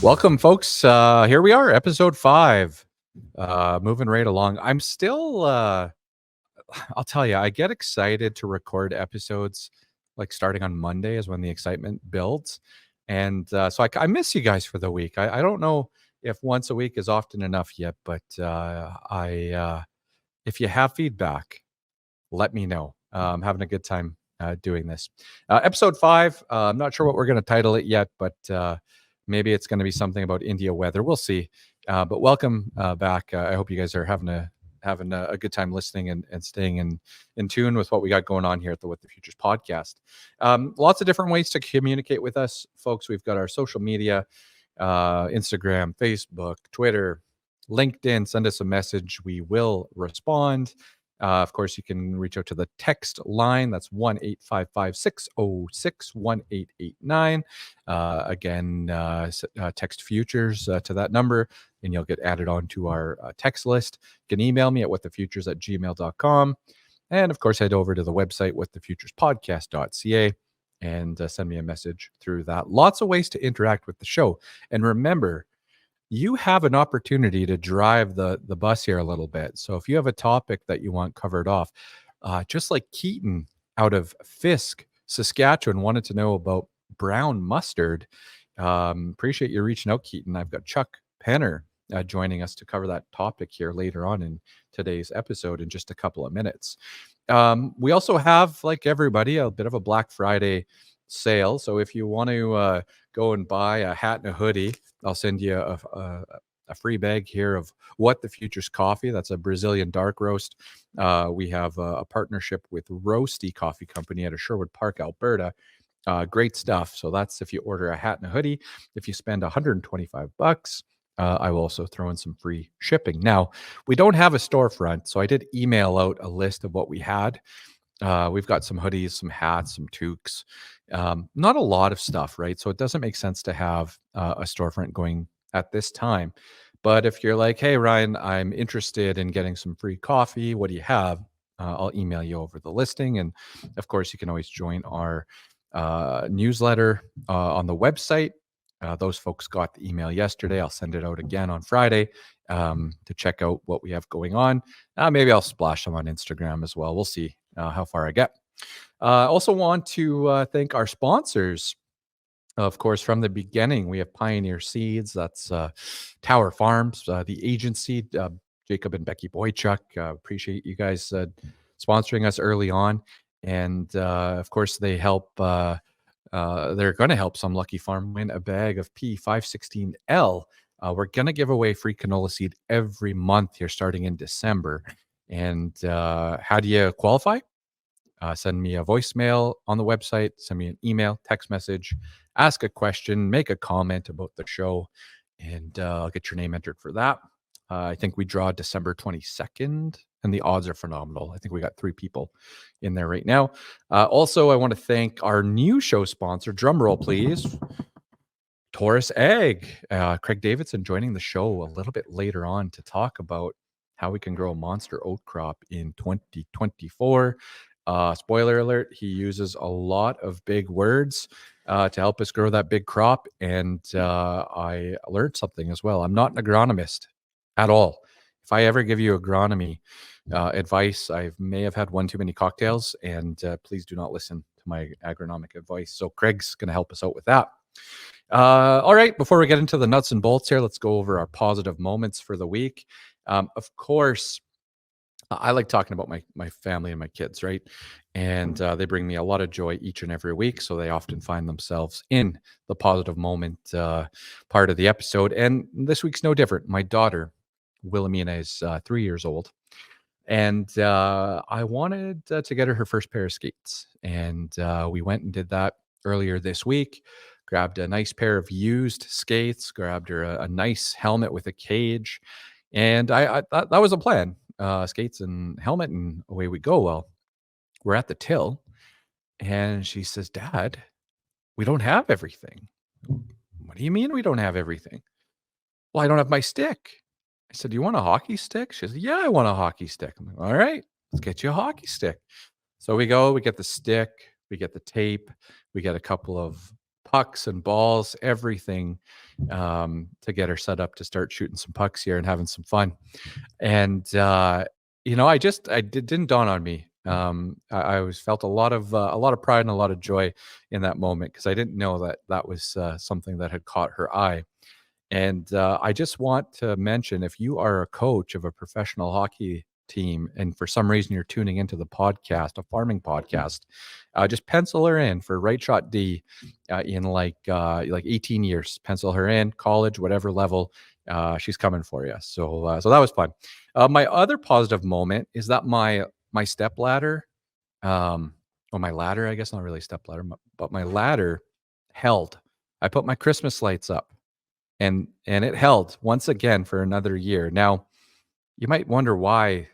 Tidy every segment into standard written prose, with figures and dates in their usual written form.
Welcome, folks. Here we are, episode 5. Moving right along. I'm still, I'll tell you, I get excited to record episodes like starting on Monday is when the excitement builds. And so I miss you guys for the week. I don't know if once a week is often enough yet, but if you have feedback, let me know. I'm having a good time doing this. Episode 5, I'm not sure what we're going to title it yet, but maybe it's going to be something about India weather. We'll see. But welcome back. I hope you guys are having a good time listening and staying in tune with what we got going on here at the What the Futures podcast. Lots of different ways to communicate with us, folks. We've got our social media, Instagram, Facebook, Twitter, LinkedIn. Send us a message. We will respond. Of course, you can reach out to the text line. That's 1-855-606-1889. Again, text futures to that number, and you'll get added onto our text list. You can email me at whatthefutures@gmail.com. And of course, head over to the website, whatthefuturespodcast.ca, and send me a message through that. Lots of ways to interact with the show. And remember, you have an opportunity to drive the bus here a little bit. So if you have a topic that you want covered off, just like Keaton out of Fisk, Saskatchewan, wanted to know about brown mustard. Appreciate you reaching out, Keaton. I've got Chuck Penner joining us to cover that topic here later on in today's episode in just a couple of minutes. We also have, like everybody, a bit of a Black Friday sale. So if you want to go and buy a hat and a hoodie, I'll send you a free bag here of What the Futures coffee. That's a Brazilian dark roast. We have a partnership with Roasty Coffee Company out of Sherwood Park, Alberta. Great stuff. So that's if you order a hat and a hoodie. If you spend $125, I will also throw in some free shipping. Now, we don't have a storefront, so I did email out a list of what we had. We've got some hoodies, some hats, some toques. Not a lot of stuff, right? So it doesn't make sense to have a storefront going at this time. But if you're like, hey, Ryan, I'm interested in getting some free coffee, what do you have? I'll email you over the listing. And of course, you can always join our newsletter on the website. Those folks got the email yesterday. I'll send it out again on Friday to check out what we have going on. Maybe I'll splash them on Instagram as well. We'll see how far I get. I also want to thank our sponsors. Of course, from the beginning, we have Pioneer Seeds. That's Tower Farms, the agency, Jacob and Becky Boychuk. Appreciate you guys sponsoring us early on. And of course, they help. They're going to help some lucky farm win a bag of P516L. We're going to give away free canola seed every month here starting in December. And how do you qualify? Send me a voicemail on the website, send me an email, text message, ask a question, make a comment about the show, and I'll get your name entered for that. I think we draw December 22nd, and the odds are phenomenal. I think we got 3 people in there right now. Also, I want to thank our new show sponsor, drum roll please, Taurus Ag. Craig Davidson joining the show a little bit later on to talk about how we can grow a monster oat crop in 2024. Spoiler alert, he uses a lot of big words to help us grow that big crop. And I learned something as well. I'm not an agronomist at all. If I ever give you agronomy advice, I may have had one too many cocktails, and please do not listen to my agronomic advice. So Craig's going to help us out with that. All right, before we get into the nuts and bolts here, let's go over our positive moments for the week. Of course, I like talking about my family and my kids, right? And they bring me a lot of joy each and every week. So they often find themselves in the positive moment part of the episode. And this week's no different. My daughter, Wilhelmina, is 3 years old. And I wanted to get her first pair of skates. And we went and did that earlier this week. Grabbed a nice pair of used skates, grabbed her a nice helmet with a cage. And I thought that was a plan. Skates and helmet, and away we go. Well, we're at the till, and she says, Dad, we don't have everything. What do you mean we don't have everything? Well, I don't have my stick. I said, do you want a hockey stick? She said, yeah, I want a hockey stick. I'm like, all right, let's get you a hockey stick. So we go, we get the stick, we get the tape, we get a couple of pucks and balls, everything, to get her set up to start shooting some pucks here and having some fun. And didn't dawn on me. I always felt a lot of pride and a lot of joy in that moment because I didn't know that that was something that had caught her eye. And I just want to mention, if you are a coach of a professional hockey team and for some reason you're tuning into the podcast, a farming podcast, just pencil her in for Right Shot D in like 18 years. Pencil her in, college, whatever level. She's coming for you. So that was fun. My other positive moment is that my step ladder, or my ladder, I guess not really step ladder, but my ladder held. I put my Christmas lights up, and it held once again for another year. Now, you might wonder why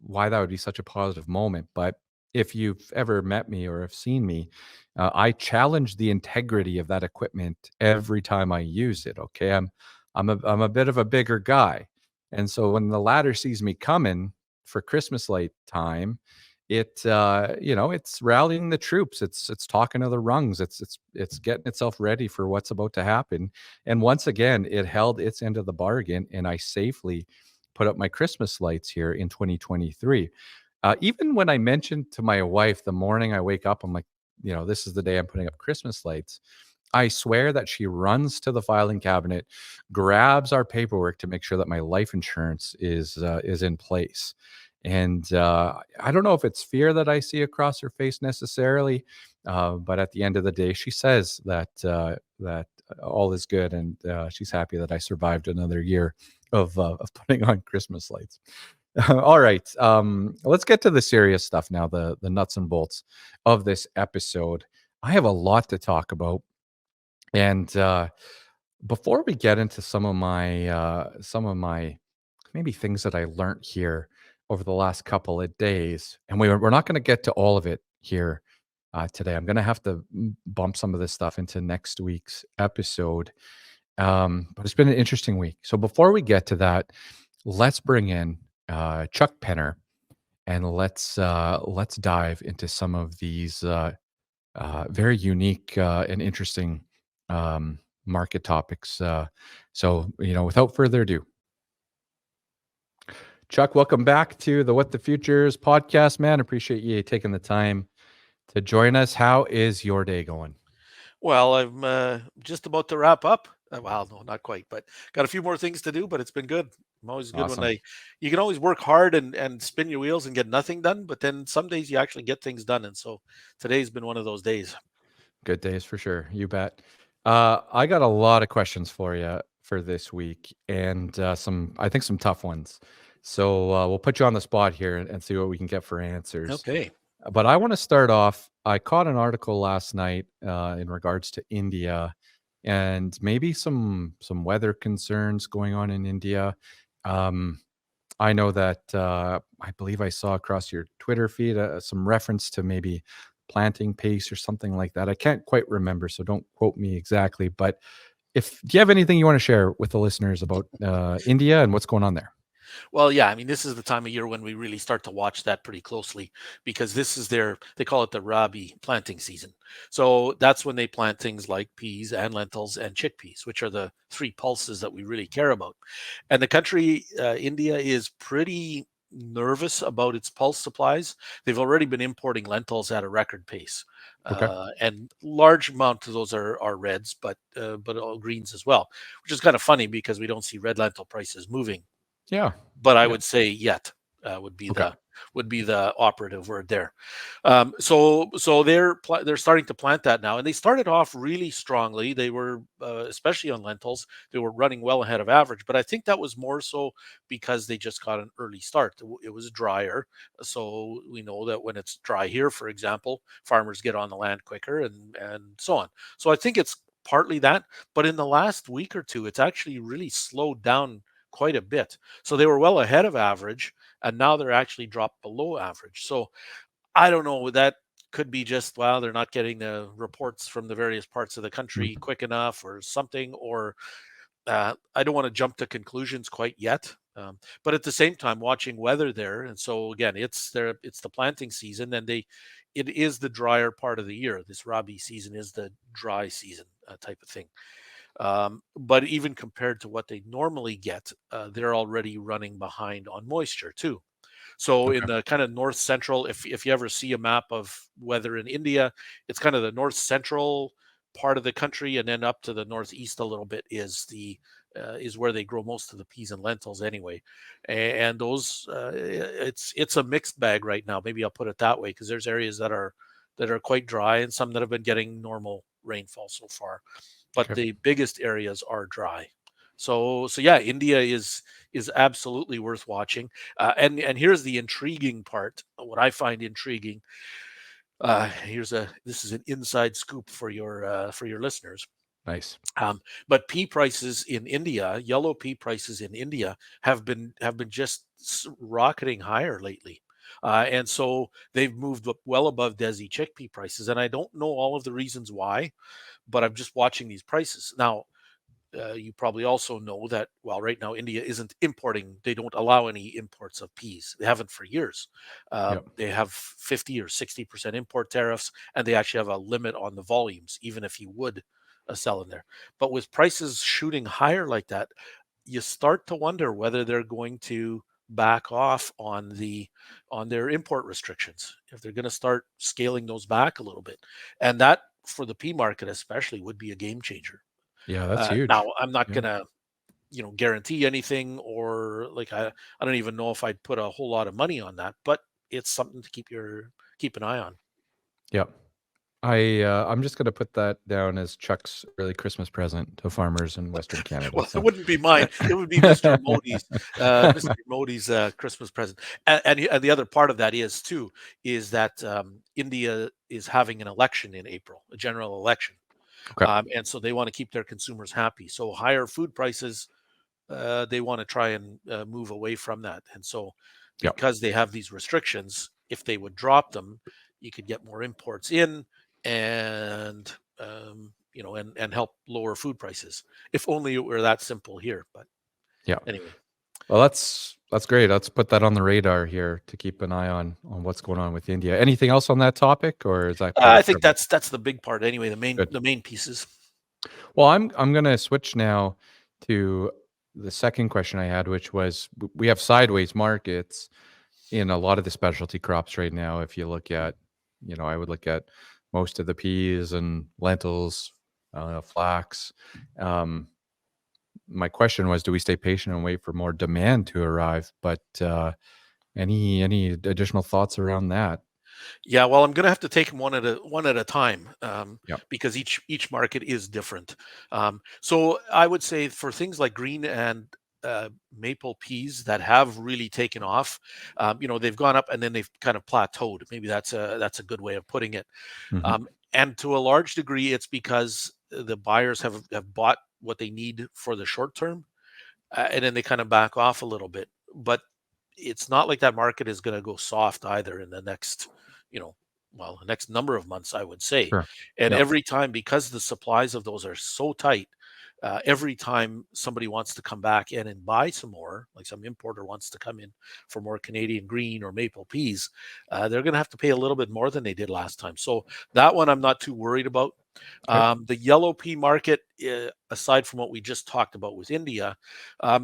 that would be such a positive moment, but if you've ever met me or have seen me, I challenge the integrity of that equipment every time I use it. Okay, I'm a bit of a bigger guy, and so when the ladder sees me coming for Christmas light time, it's rallying the troops. It's talking to the rungs. It's getting itself ready for what's about to happen. And once again, it held its end of the bargain, and I safely put up my Christmas lights here in 2023. Even when I mentioned to my wife the morning I wake up, I'm like, this is the day I'm putting up Christmas lights. I swear that she runs to the filing cabinet, grabs our paperwork to make sure that my life insurance is in place. And I don't know if it's fear that I see across her face necessarily, but at the end of the day, she says that all is good, and she's happy that I survived another year of putting on Christmas lights. All right, let's get to the serious stuff now, the nuts and bolts of this episode. I have a lot to talk about, and before we get into some of my maybe things that I learned here over the last couple of days, and we're not going to get to all of it here today. I'm going to have to bump some of this stuff into next week's episode. But it's been an interesting week. So before we get to that, let's bring in Chuck Penner, and let's dive into some of these very unique and interesting market topics. So without further ado, Chuck, welcome back to the What the Futures podcast, man. Appreciate you taking the time to join us. How is your day going? Well, I'm just about to wrap up. Well, no, not quite, but got a few more things to do, but it's been good. I'm always good when Awesome. you can always work hard and spin your wheels and get nothing done, but then some days you actually get things done. And so today's been one of those days. Good days for sure. You bet. I got a lot of questions for you for this week, and I think some tough ones. So we'll put you on the spot here and see what we can get for answers. Okay. But I want to start off. I caught an article last night in regards to India and maybe some weather concerns going on in India. Um, I know that I believe I saw across your Twitter feed some reference to maybe planting pace or something like that. I can't quite remember, so don't quote me exactly. But if do you have anything you want to share with the listeners about India and what's going on there? Well, yeah, I mean, this is the time of year when we really start to watch that pretty closely because this is they call it the Rabi planting season. So that's when they plant things like peas and lentils and chickpeas, which are the three pulses that we really care about. And the country, India, is pretty nervous about its pulse supplies. They've already been importing lentils at a record pace. Okay. And large amount of those are reds, but all greens as well, which is kind of funny because we don't see red lentil prices moving, Yeah. but I Yeah. would say yet would be Okay. the operative word there. So they're starting to plant that now, and they started off really strongly. They were especially on lentils, they were running well ahead of average. But I think that was more so because they just got an early start. It was drier, so we know that when it's dry here, for example, farmers get on the land quicker, and so on. So I think it's partly that, but in the last week or two, it's actually really slowed down quite a bit. So they were well ahead of average, and now they're actually dropped below average. So I don't know. That could be just, well, they're not getting the reports from the various parts of the country Mm. quick enough or something, or I don't want to jump to conclusions quite yet. But at the same time, watching weather there, and so again, it's the planting season, and it is the drier part of the year. This Rabi season is the dry season. type of thing. But even compared to what they normally get, they're already running behind on moisture too. So in Okay. the kind of north central, if you ever see a map of weather in India, it's kind of the north central part of the country, and then up to the northeast a little bit is where they grow most of the peas and lentils anyway. And those it's a mixed bag right now. Maybe I'll put it that way, because there's areas that are quite dry and some that have been getting normal rainfall so far, but Okay. the biggest areas are dry. So yeah, India is absolutely worth watching. And here's the intriguing part. What I find intriguing. This is an inside scoop for your listeners. Nice. But pea prices in India, yellow pea prices in India, have been just rocketing higher lately. And so they've moved up well above Desi chickpea prices. And I don't know all of the reasons why, but I'm just watching these prices. Now, you probably also know that, well, right now India isn't importing. They don't allow any imports of peas. They haven't for years. Yep. They have 50 or 60% import tariffs, and they actually have a limit on the volumes, even if you would sell in there. But with prices shooting higher like that, you start to wonder whether they're going to back off on their import restrictions, if they're going to start scaling those back a little bit. And that, for the pea market especially, would be a game changer. Yeah, that's Now, huge. I'm not Yeah. gonna, guarantee anything, or like I don't even know if I'd put a whole lot of money on that, but it's something to keep an eye on. Yep. I'm just gonna put that down as Chuck's early Christmas present to farmers in Western Canada. Well, it So wouldn't be mine. It would be Mr. Modi's Christmas present. And the other part of that is that India is having an election in April, a general election, okay. and so they want to keep their consumers happy. So higher food prices, they want to try and move away from that. And so, Yep. because they have these restrictions, if they would drop them, you could get more imports in, and and help lower food prices. If only it were that simple here. But Yeah. anyway, Well, that's great. Let's put that on the radar here to keep an eye on what's going on with India. Anything else on that topic, or is that pretty I think covered? that's the big part anyway. The main Good. the main pieces. Well, I'm gonna switch now to the second question I had, which was we have sideways markets in a lot of the specialty crops right now. If you look at, I would look at most of the peas and lentils, flax. Um, my question was, do we stay patient and wait for more demand to arrive? But any additional thoughts around that? Yeah, well, I'm going to have to take them one at a time, Yeah. because each market is different. So I would say for things like green and maple peas that have really taken off, they've gone up and then they've kind of plateaued. Maybe that's a good way of putting it. Hmm. And to a large degree, it's because the buyers have bought what they need for the short term, and then they kind of back off a little bit. But it's not like that market is going to go soft either in the next, you know, the next number of months, I would say. Sure. And Yep. every time, because the supplies of those are so tight, every time somebody wants to come back in and buy some more, like some importer wants to come in for more Canadian green or maple peas, they're going to have to pay a little bit more than they did last time. So that one I'm not too worried about. Okay. The yellow pea market, aside from what we just talked about with India,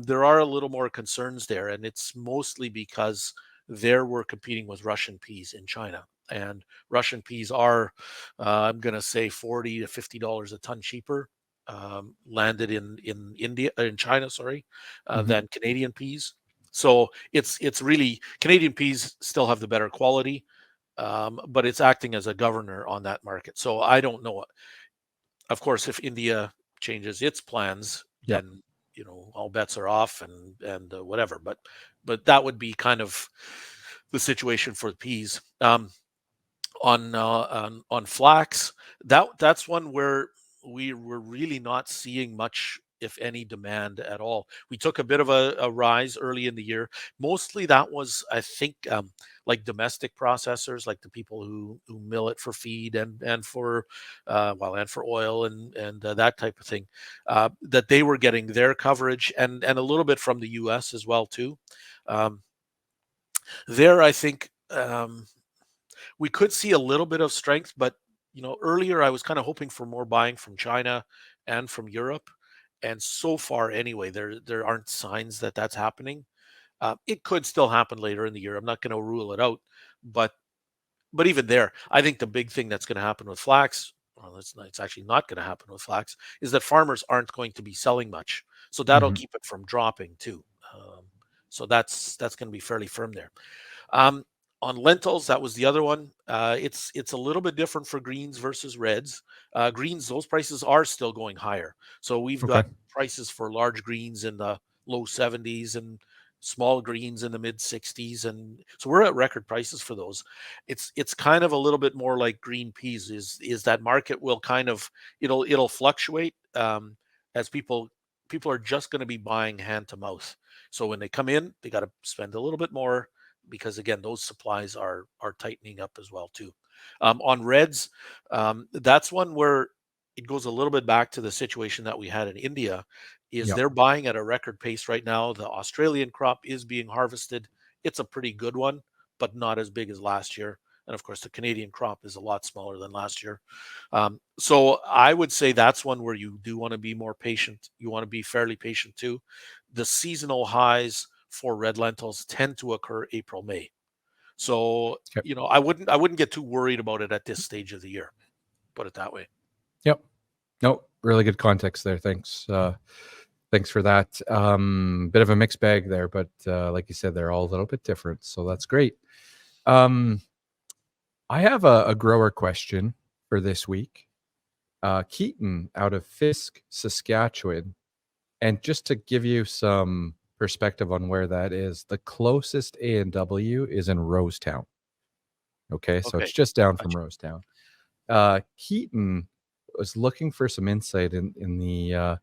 there are a little more concerns there, and it's mostly because there we're competing with Russian peas in China, and Russian peas are, I'm going to say, $40 to $50 a ton cheaper, landed in India, in China, sorry, Hmm. than Canadian peas. So it's really, Canadian peas still have the better quality, but it's acting as a governor on that market. So I don't know. Of course, if India changes its plans, Yep. then all bets are off, and whatever. But that would be kind of the situation for the peas. On flax, that's one where we were really not seeing much, if any, demand at all. We took a bit of a rise early in the year. Mostly that was, I think, like domestic processors, like the people who mill it for feed and for and for oil and that type of thing, that they were getting their coverage, and a little bit from the U.S. as well too. Um, there, I think. We could see a little bit of strength, but earlier I was kind of hoping for more buying from China and from Europe, and so far anyway, there aren't signs that that's happening. It could still happen later in the year. I'm not going to rule it out, but even there, I think the big thing that's going to happen with flax, well, it's actually not going to happen with flax, is that farmers aren't going to be selling much, so that'll Hmm. keep it from dropping too. Um, so that's going to be fairly firm there. Um, on lentils, that was the other one. It's a little bit different for greens versus reds. Greens, those prices are still going higher. So we've Okay. got prices for large greens in the low 70s and small greens in the mid 60s, and so we're at record prices for those. It's kind of a little bit more like green peas. Is that market will kind of it'll fluctuate as people are just going to be buying hand to mouth. So when they come in, they got to spend a little bit more because again, those supplies are tightening up as well too. On reds, that's one where it goes a little bit back to the situation that we had in India. Is Yep. they're buying at a record pace right now. The Australian crop is being harvested. It's a pretty good one, but not as big as last year. And of course, the Canadian crop is a lot smaller than last year. So I would say that's one where you do want to be more patient. You want to be fairly patient too. The seasonal highs for red lentils tend to occur April, May. So, Okay. I wouldn't get too worried about it at this stage of the year. Put it that way. Yep. No, really good context there. Thanks. Thanks for that. Bit of a mixed bag there, but like you said, they're all a little bit different. So that's great. Um, I have a grower question for this week. Keaton out of Fisk, Saskatchewan. And just to give you some perspective on where that is, the closest A&W is in Rosetown. Okay, so Okay. it's just down from Gotcha. Rosetown. Keaton was looking for some insight in the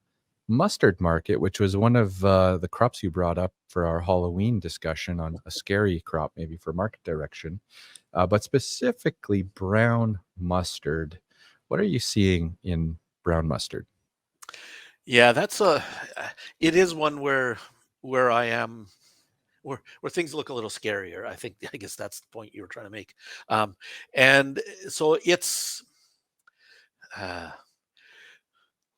mustard market, which was one of the crops you brought up for our Halloween discussion on a scary crop, maybe for market direction, but specifically brown mustard. What are you seeing in brown mustard? Yeah, it is one where I am where things look a little scarier. I guess that's the point you were trying to make. Um, and so it's uh,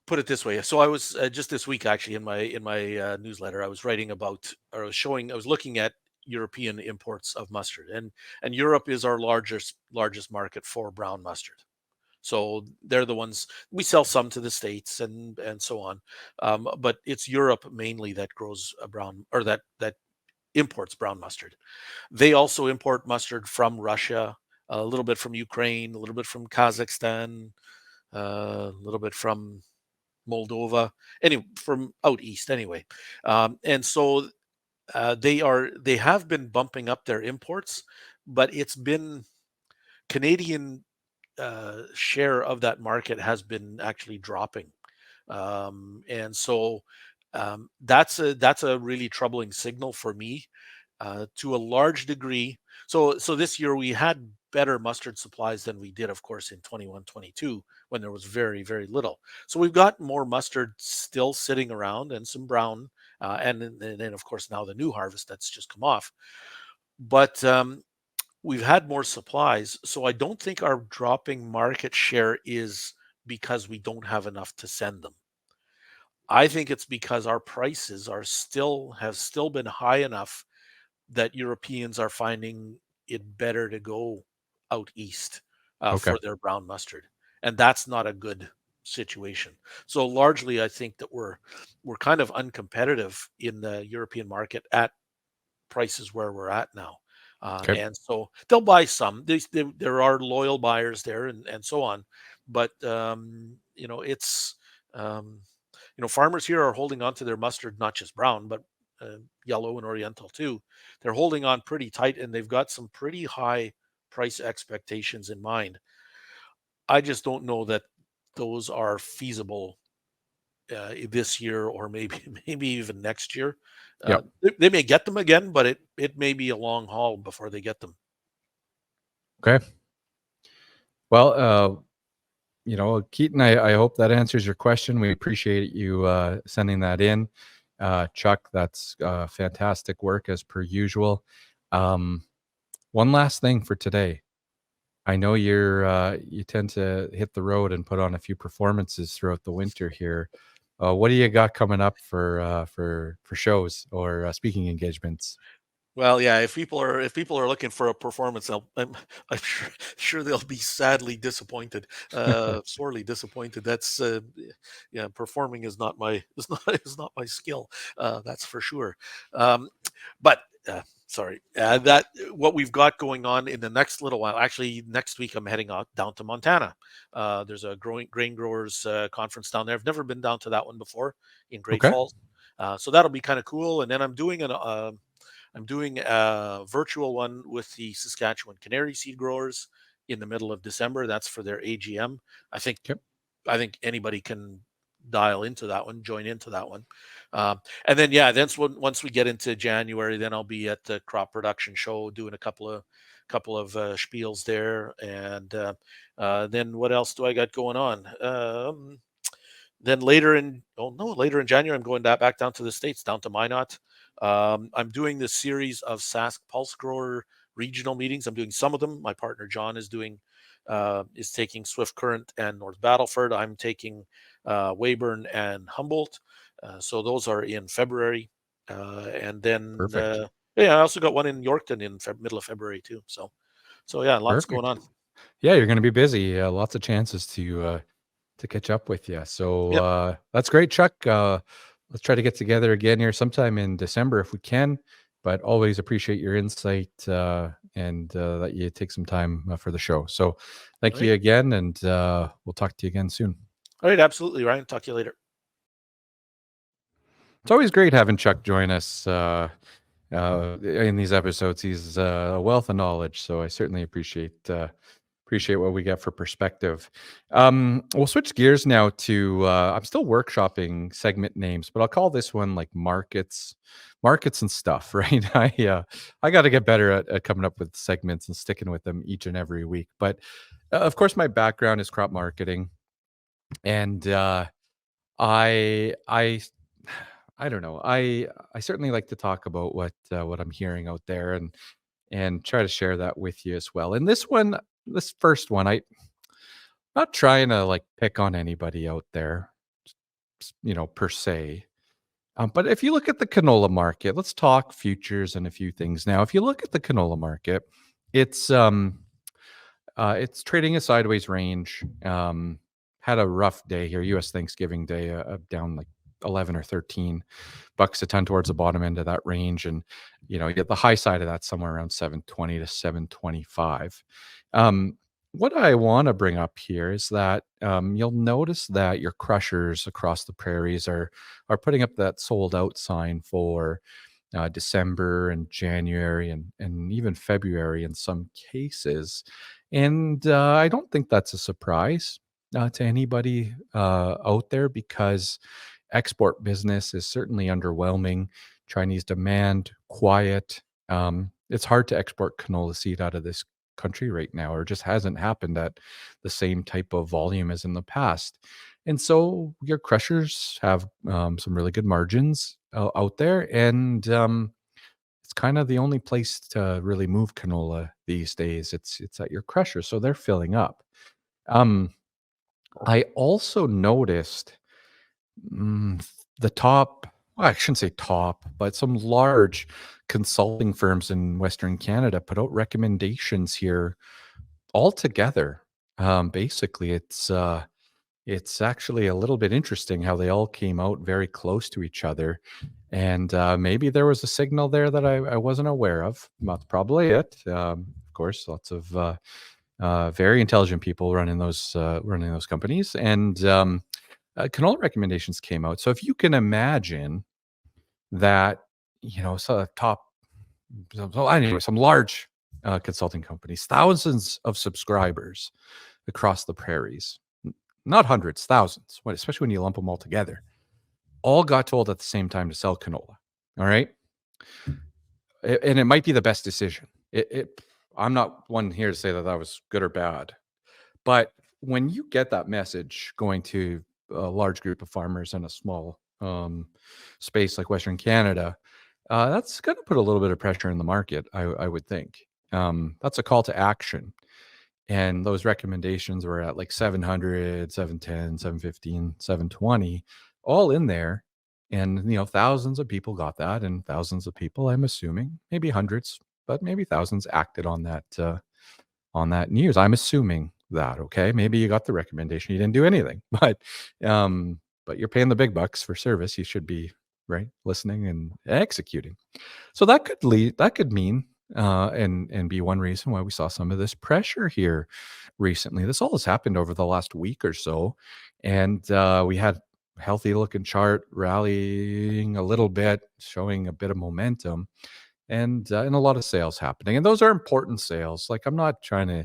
put it this way. So I was just this week actually in my newsletter. I was writing about, or I was showing, I was looking at European imports of mustard, and Europe is our largest market for brown mustard. So they're the ones we sell some to the states and so on, but it's Europe mainly that grows a brown or that imports brown mustard. They also import mustard from Russia, a little bit from Ukraine, a little bit from Kazakhstan, a little bit from Moldova, any from out east anyway. And so they have been bumping up their imports, but it's been Canadian share of that market has been actually dropping, and so that's a really troubling signal for me to a large degree. So this year we had better mustard supplies than we did, of course, in 21-22 when there was very, very little. So we've got more mustard still sitting around and some brown, and then of course now the new harvest that's just come off. But we've had more supplies, so I don't think our dropping market share is because we don't have enough to send them. I think it's because our prices have still been high enough that Europeans are finding it better to go out east Okay. for their brown mustard, and that's not a good situation. So largely, I think that we're kind of uncompetitive in the European market at prices where we're at now. Okay. And so they'll buy some. There are loyal buyers there, and so on. But it's farmers here are holding on to their mustard, not just brown, but yellow and oriental too. They're holding on pretty tight, and they've got some pretty high price expectations in mind. I just don't know that those are feasible this year or maybe maybe even next year. Yep. They may get them again, but it may be a long haul before they get them. Okay. Well, Keaton, I hope that answers your question. We appreciate you sending that in. Chuck, that's fantastic work as per usual. One last thing for today. I know you tend to hit the road and put on a few performances throughout the winter here. What do you got coming up for shows or speaking engagements? Well, yeah, if people are looking for a performance, I'm sure they'll be sadly disappointed, sorely disappointed. That's yeah, performing is not my is not my skill. That's for sure. Um, but sorry, that what we've got going on in the next little while. Actually, next week I'm heading out down to Montana. There's a growing grain growers conference down there. I've never been down to that one before in Great Okay, Falls, so that'll be kind of cool. And then I'm doing a virtual one with the Saskatchewan canary seed growers in the middle of December. That's for their AGM. I think okay, I think anybody can dial into that one, join into that one, and then yeah, once we get into January, then I'll be at the crop production show doing a couple of spiels there, and then what else do I got going on? Then later in January, I'm going back down to the States, down to Minot. I'm doing this series of Sask Pulse Grower regional meetings. I'm doing some of them. My partner John is taking Swift Current and North Battleford. I'm taking Weyburn and Humboldt. So those are in February, and then perfect, yeah, I also got one in Yorkton in middle of February too. So yeah, lots going perfect. on. Yeah, you're going to be busy. Lots of chances to catch up with you. So Yep. that's great, Chuck. Let's try to get together again here sometime in December if we can. But always appreciate your insight and that you take some time for the show. So All thank right. you again, and we'll talk to you again soon. All right. Absolutely, Ryan. Talk to you later. It's always great having Chuck join us in these episodes. He's a wealth of knowledge, so I certainly appreciate what we get for perspective. We'll switch gears now to I'm still workshopping segment names, but I'll call this one like markets and stuff, right? I got to get better at coming up with segments and sticking with them each and every week. But of course, my background is crop marketing, and I I don't know. I certainly like to talk about what I'm hearing out there and try to share that with you as well. And this first one, not trying to like pick on anybody out there, per se. But if you look at the canola market, let's talk futures and a few things now. If you look at the canola market, it's it's trading a sideways range. Had a rough day here, U.S. Thanksgiving Day, down like 11 or 13 bucks a ton towards the bottom end of that range, and you get the high side of that somewhere around 720 to 725. What I want to bring up here is that you'll notice that your crushers across the prairies are putting up that sold out sign for December and January and even February in some cases. And I don't think that's a surprise to anybody out there because export business is certainly underwhelming. Chinese demand, quiet. It's hard to export canola seed out of this country right now, or just hasn't happened at the same type of volume as in the past. And so your crushers have some really good margins out there, and it's kind of the only place to really move canola these days. It's at your crusher, so they're filling up. Um, I also noticed mm, the top. Well, I shouldn't say top, but some large consulting firms in Western Canada put out recommendations here altogether. Basically, it's actually a little bit interesting how they all came out very close to each other. And maybe there was a signal there that I wasn't aware of. That's probably it. Of course, lots of very intelligent people running those companies. And canola recommendations came out. So if you can imagine that, so anyway, some large consulting companies, thousands of subscribers across the prairies, not hundreds, thousands, especially when you lump them all together, all got told at the same time to sell canola. All right. And it might be the best decision. I'm not one here to say that that was good or bad, but when you get that message going to a large group of farmers in a small space like Western Canada, that's going to put a little bit of pressure in the market, I would think. That's a call to action. And those recommendations were at like 700, 710, 715, 720, all in there. And, thousands of people got that, and thousands of people, I'm assuming, maybe hundreds, but maybe thousands acted on that news. I'm assuming that, okay? Maybe you got the recommendation, you didn't do anything, but you're paying the big bucks for service. You should be, right, listening and executing. So that could mean and be one reason why we saw some of this pressure here recently. This all has happened over the last week or so, and we had healthy looking chart rallying a little bit, showing a bit of momentum, and a lot of sales happening. And those are important sales. Like, I'm not trying to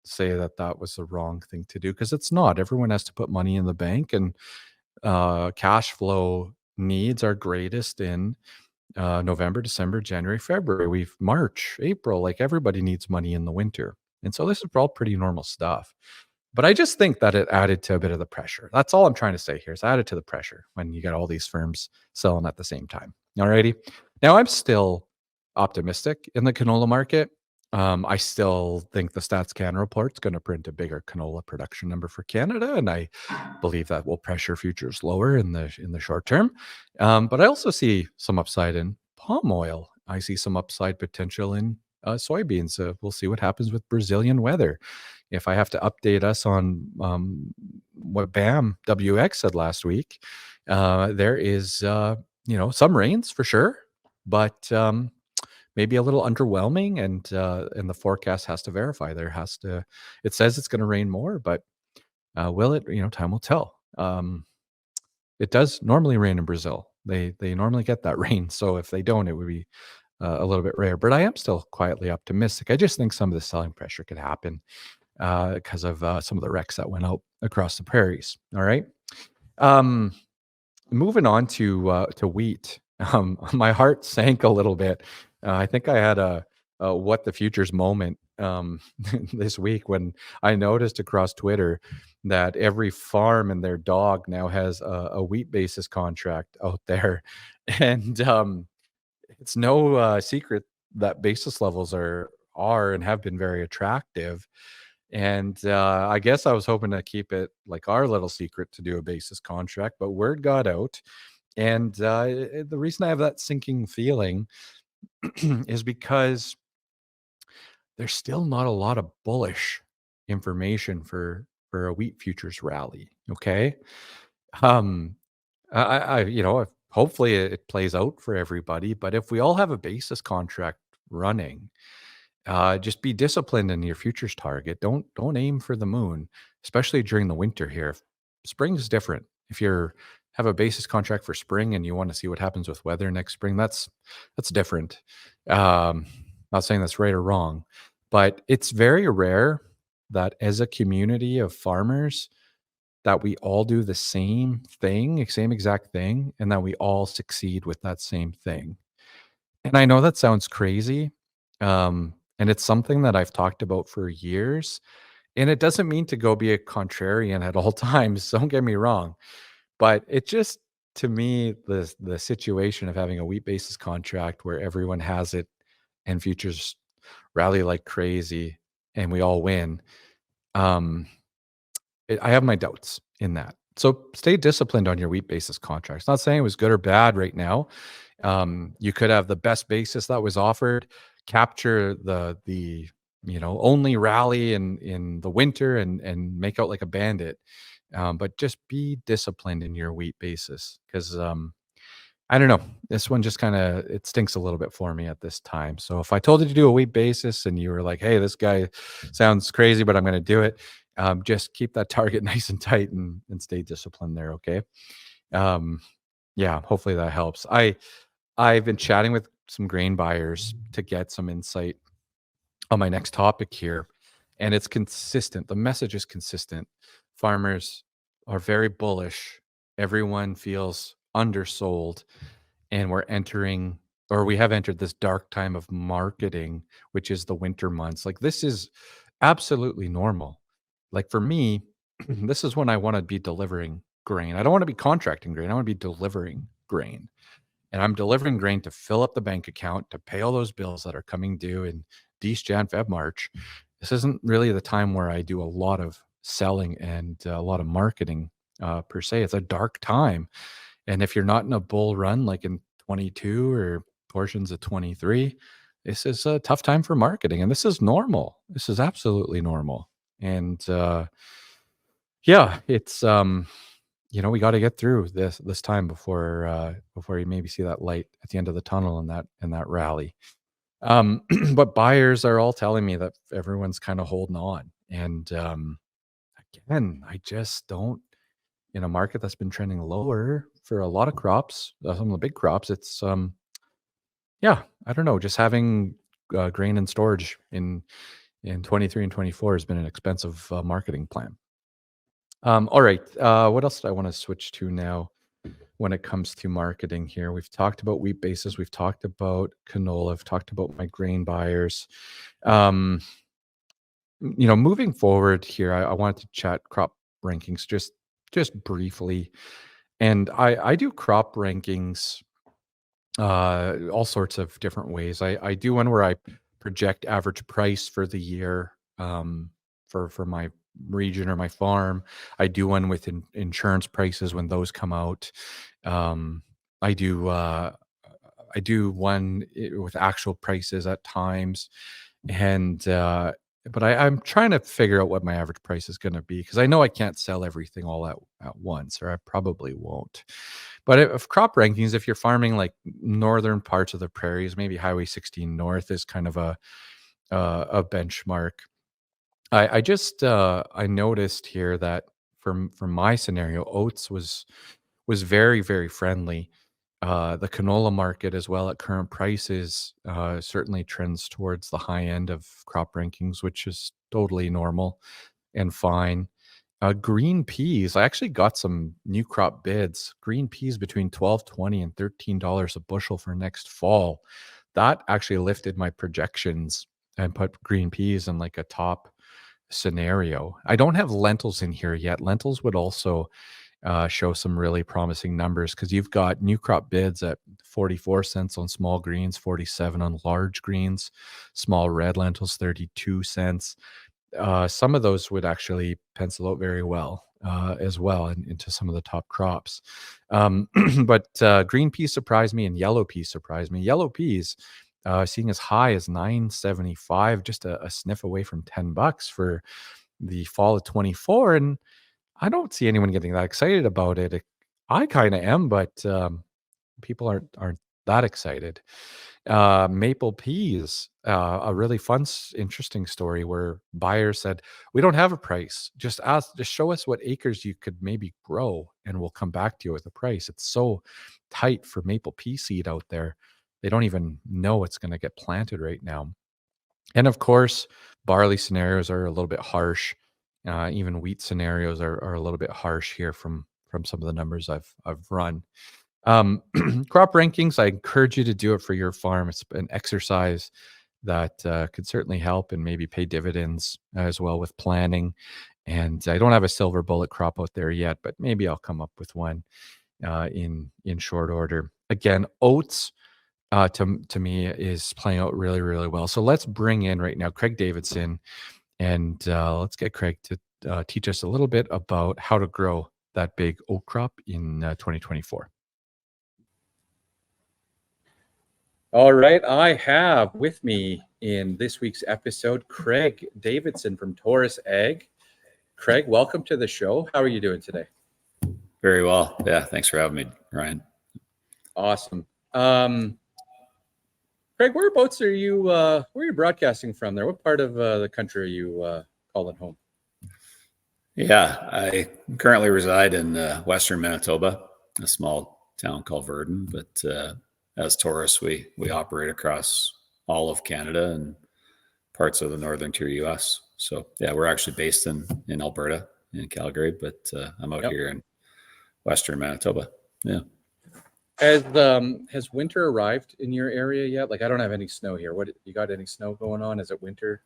say that that was the wrong thing to do, because it's not. Everyone has to put money in the bank, and cash flow needs are greatest in November, December, January, February. We've March, April. Like, everybody needs money in the winter, and so this is all pretty normal stuff. But I just think that it added to a bit of the pressure. That's all I'm trying to say here. It's added to the pressure when you got all these firms selling at the same time. Alrighty. Now, I'm still optimistic in the canola market. I still think the StatsCan report's going to print a bigger canola production number for Canada, and I believe that will pressure futures lower in the short term. But I also see some upside in palm oil. I see some upside potential in soybeans. We'll see what happens with Brazilian weather. If I have to update us on what BAM WX said last week, there is some rains for sure, but maybe a little underwhelming, and the forecast has to verify. It says it's going to rain more, but will it? Time will tell. It does normally rain in Brazil. They normally get that rain. So if they don't, it would be a little bit rare. But I am still quietly optimistic. I just think some of the selling pressure could happen because of some of the wrecks that went out across the prairies. All right. Moving on to wheat. My heart sank a little bit. I think I had a what the futures moment this week when I noticed across Twitter that every farm and their dog now has a wheat basis contract out there, and it's no secret that basis levels are and have been very attractive. And I guess I was hoping to keep it like our little secret to do a basis contract, but word got out. And the reason I have that sinking feeling is because there's still not a lot of bullish information for a wheat futures rally. Okay. Um, hopefully it plays out for everybody. But if we all have a basis contract running, just be disciplined in your futures target. Don't aim for the moon, especially during the winter here. Spring is different. If you're have a basis contract for spring and you want to see what happens with weather next spring, that's different. Not saying that's right or wrong, but it's very rare that as a community of farmers that we all do the same thing, same exact thing, and that we all succeed with that same thing. And I know that sounds crazy. And it's something that I've talked about for years. And it doesn't mean to go be a contrarian at all times. Don't get me wrong. But it just, to me, the situation of having a wheat basis contract where everyone has it and futures rally like crazy and we all win. I have my doubts in that. So stay disciplined on your wheat basis contracts. Not saying it was good or bad right now. You could have the best basis that was offered, capture the only rally in the winter and make out like a bandit. But just be disciplined in your wheat basis, because I don't know. This one just kind of it stinks a little bit for me at this time. So if I told you to do a wheat basis and you were like, "Hey, this guy sounds crazy, but I'm going to do it," just keep that target nice and tight and stay disciplined there. Okay. Yeah. Hopefully that helps. I've been chatting with some grain buyers to get some insight on my next topic here, and it's consistent. The message is consistent. Farmers are very bullish. Everyone feels undersold, and we have entered this dark time of marketing, which is the winter months. Like, this is absolutely normal. Like, for me, this is when I want to be delivering grain. I don't want to be contracting grain. I want to be delivering grain. And I'm delivering grain to fill up the bank account, to pay all those bills that are coming due in Dec, Jan, Feb, March. this isn't really the time where I do a lot of selling and a lot of marketing per se. It's a dark time. And if you're not in a bull run like in 22 or portions of 23, this is a tough time for marketing. And this is normal. This is absolutely normal. And yeah, it's we got to get through this time before you maybe see that light at the end of the tunnel in that rally. But buyers are all telling me that everyone's kind of holding on. And again, I just don't, in a market that's been trending lower for a lot of crops, some of the big crops, it's yeah, I don't know, just having grain and storage in 23 and 24 has been an expensive marketing plan. All right, what else do I want to switch to now when it comes to marketing here? We've talked about wheat bases, we've talked about canola, I've talked about my grain buyers. Moving forward here, I wanted to chat crop rankings just briefly. And I do crop rankings all sorts of different ways. I do one where I project average price for the year for my region or my farm. I do one with insurance prices when those come out. I do one with actual prices at times, and but I'm trying to figure out what my average price is going to be, because I know I can't sell everything all at once, or I probably won't. But if crop rankings, if you're farming like northern parts of the prairies, maybe Highway 16 North is kind of a benchmark. I noticed here that for my scenario, oats was very, very friendly. The canola market as well at current prices certainly trends towards the high end of crop rankings, which is totally normal and fine. Green peas, I actually got some new crop bids. Green peas between $12.20 and $13 a bushel for next fall. That actually lifted my projections and put green peas in like a top scenario. I don't have lentils in here yet. Lentils would also show some really promising numbers, because you've got new crop bids at 44 cents on small greens, 47 on large greens, small red lentils 32 cents. Some of those would actually pencil out very well as well into some of the top crops. But green peas surprised me, and yellow peas surprised me. Yellow peas seeing as high as $9.75, just a sniff away from $10 for the fall of 24. And I don't see anyone getting that excited about it. I kind of am, but people aren't that excited. Maple peas, a really fun, interesting story where buyers said, "We don't have a price. Just show us what acres you could maybe grow, and we'll come back to you with a price." It's so tight for maple pea seed out there; they don't even know it's going to get planted right now. And of course, barley scenarios are a little bit harsh. Even wheat scenarios are a little bit harsh here from some of the numbers I've run. Crop rankings, I encourage you to do it for your farm. It's an exercise that could certainly help and maybe pay dividends as well with planning. And I don't have a silver bullet crop out there yet, but maybe I'll come up with one in short order. Again, oats to me is playing out really, really well. So let's bring in right now Craig Davidson, and let's get Craig to teach us a little bit about how to grow that big oat crop in 2024. All right, I have with me in this week's episode Craig Davidson from Taurus Ag. Craig, welcome to the show. How are you doing today? Very well. Yeah, thanks for having me, Ryan. Awesome. Craig, whereabouts are you? Where are you broadcasting from there? What part of the country are you calling home? Yeah, I currently reside in western Manitoba, a small town called Verdon. But as Taurus, we operate across all of Canada and parts of the northern tier U.S. So yeah, we're actually based in Alberta, in Calgary, but I'm out here in western Manitoba. Yeah. Has winter arrived in your area yet? Like, I don't have any snow here. What, you got any snow going on? Is it winter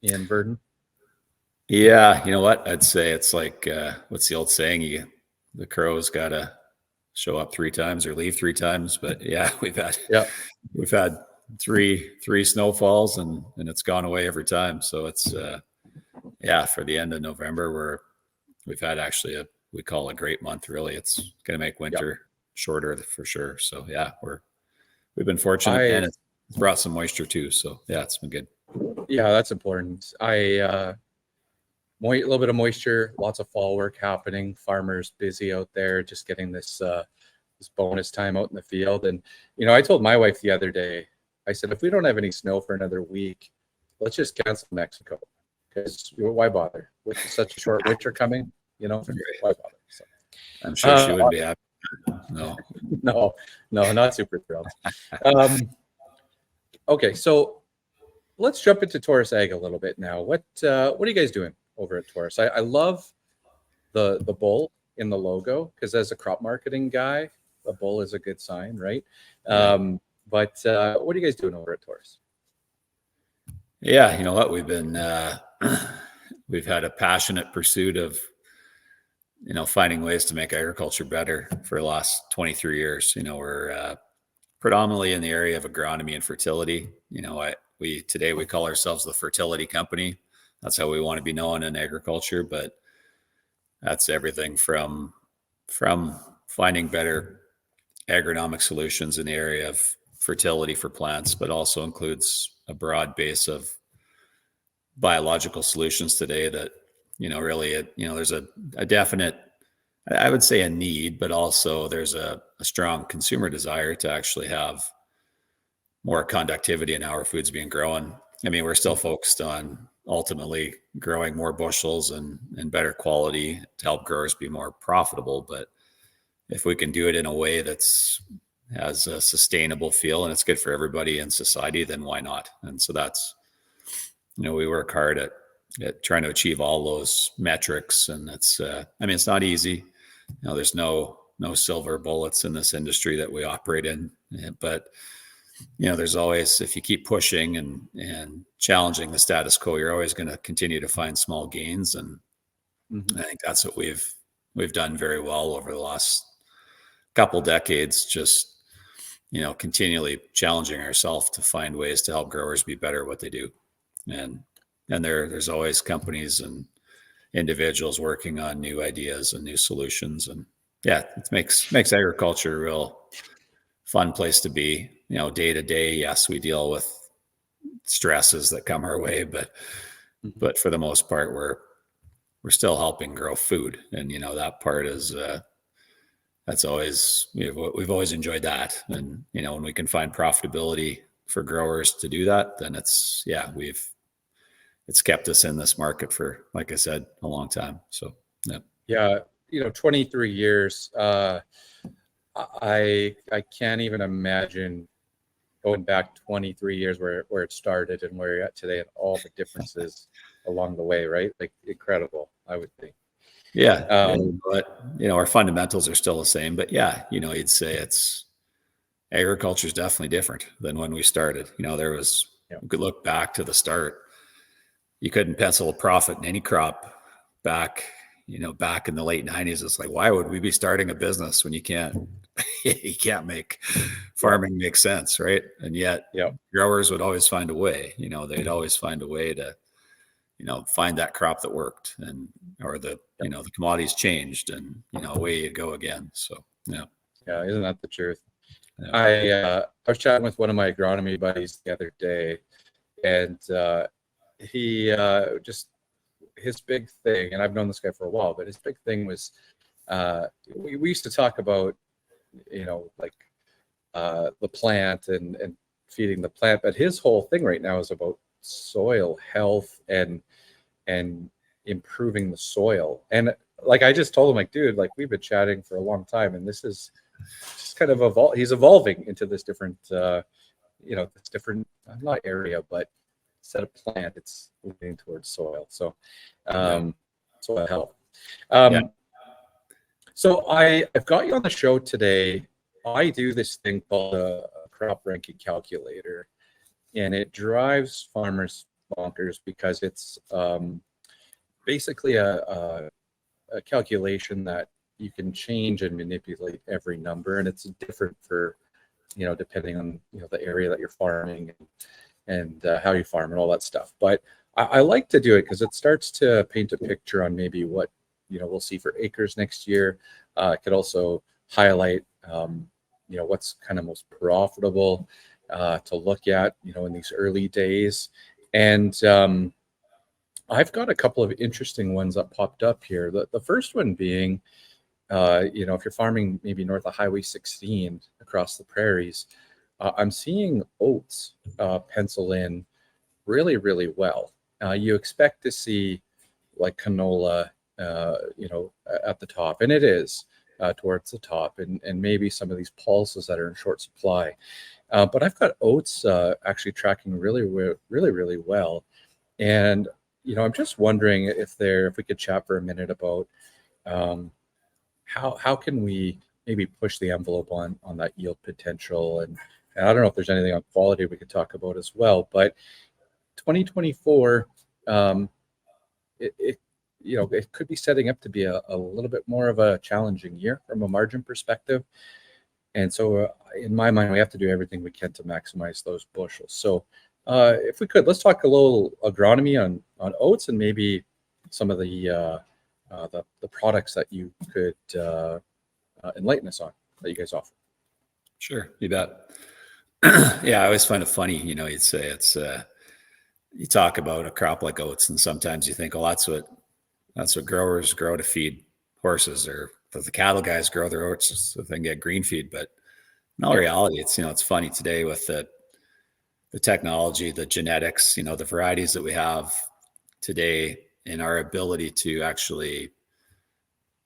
in Verdon? Yeah, you know what? I'd say it's like what's the old saying? The crow's got to show up 3 times or leave 3 times. But yeah, we've had three snowfalls and it's gone away every time. So it's for the end of November we've had actually we call a great month. Really, it's going to make winter shorter for sure. So yeah, we've been fortunate, and it's brought some moisture too. So yeah, it's been good. Yeah, that's important. A little bit of moisture, lots of fall work happening. Farmers busy out there, just getting this bonus time out in the field. And I told my wife the other day, I said, if we don't have any snow for another week, let's just cancel Mexico, because why bother with such a short winter coming? Why bother? So, I'm sure she would be happy. No, not super thrilled. Okay, so let's jump into Taurus Ag a little bit now. What are you guys doing over at Taurus? I love the bull in the logo, because as a crop marketing guy, a bull is a good sign, right? But what are you guys doing over at Taurus? Yeah, you know what? We've been we've had a passionate pursuit of finding ways to make agriculture better for the last 23 years. We're predominantly in the area of agronomy and fertility. Today we call ourselves the fertility company. That's how we want to be known in agriculture, but that's everything from finding better agronomic solutions in the area of fertility for plants, but also includes a broad base of biological solutions today that, really, there's a definite, I would say, a need, but also there's a strong consumer desire to actually have more conductivity in how our food's being grown. I mean, we're still focused on ultimately growing more bushels and better quality to help growers be more profitable. But if we can do it in a way has a sustainable feel and it's good for everybody in society, then why not? And so that's, we work hard at trying to achieve all those metrics. And it's not easy. There's no silver bullets in this industry that we operate in, but there's always, if you keep pushing and challenging the status quo, you're always going to continue to find small gains. And I think that's what we've done very well over the last couple decades, just, continually challenging ourselves to find ways to help growers be better at what they do. And there's always companies and individuals working on new ideas and new solutions. And yeah, it makes agriculture a real fun place to be. Day to day, yes, we deal with stresses that come our way, but for the most part, we're still helping grow food. And, that part is, that's always, we've always enjoyed that. And, when we can find profitability for growers to do that, then it's kept us in this market for, like I said, a long time. So, yeah. 23 years. I can't even imagine going back 23 years where it started and where you're at today and all the differences along the way, right? Like, incredible, I would think. Yeah. But, our fundamentals are still the same, but yeah, you'd say agriculture is definitely different than when we started. We could look back to the start. You couldn't pencil a profit in any crop back in the late 90s. It's like, why would we be starting a business when you can't make farming make sense, right? And yet growers would always find a way. They'd always find a way to find that crop that worked, or the commodities changed, and away you go again. So isn't that the truth? I was chatting with one of my agronomy buddies the other day, and he just, his big thing, and I've known this guy for a while, but his big thing was we used to talk about the plant and feeding the plant, but his whole thing right now is about soil health and improving the soil. And like, I just told him, like, dude, like, we've been chatting for a long time, and this is just kind of he's evolving into this different this different, not area, but instead of plant, it's leaning towards soil. So soil health. So I've got you on the show today. I do this thing called a crop ranking calculator, and it drives farmers bonkers because it's basically a calculation that you can change and manipulate every number, and it's different for depending on, the area that you're farming and how you farm and all that stuff. But I like to do it because it starts to paint a picture on maybe what, we'll see for acres next year. It could also highlight, what's kind of most profitable to look at, in these early days. And I've got a couple of interesting ones that popped up here. The first one being, if you're farming maybe north of Highway 16 across the prairies, I'm seeing oats pencil in really, really well. You expect to see like canola, at the top, and it is towards the top, and maybe some of these pulses that are in short supply. But I've got oats actually tracking really, really, really well. And, I'm just wondering if we could chat for a minute about how can we maybe push the envelope on that yield potential. And I don't know if there's anything on quality we could talk about as well, but 2024, it could be setting up to be a little bit more of a challenging year from a margin perspective. And so in my mind, we have to do everything we can to maximize those bushels. So if we could, let's talk a little agronomy on oats and maybe some of the products that you could enlighten us on that you guys offer. Sure, you bet. Yeah, I always find it funny, you'd say it's you talk about a crop like oats, and sometimes you think, oh, that's what growers grow to feed horses, or the cattle guys grow their oats so they can get green feed. But in all reality, it's funny today with the technology, the genetics, the varieties that we have today, and our ability to actually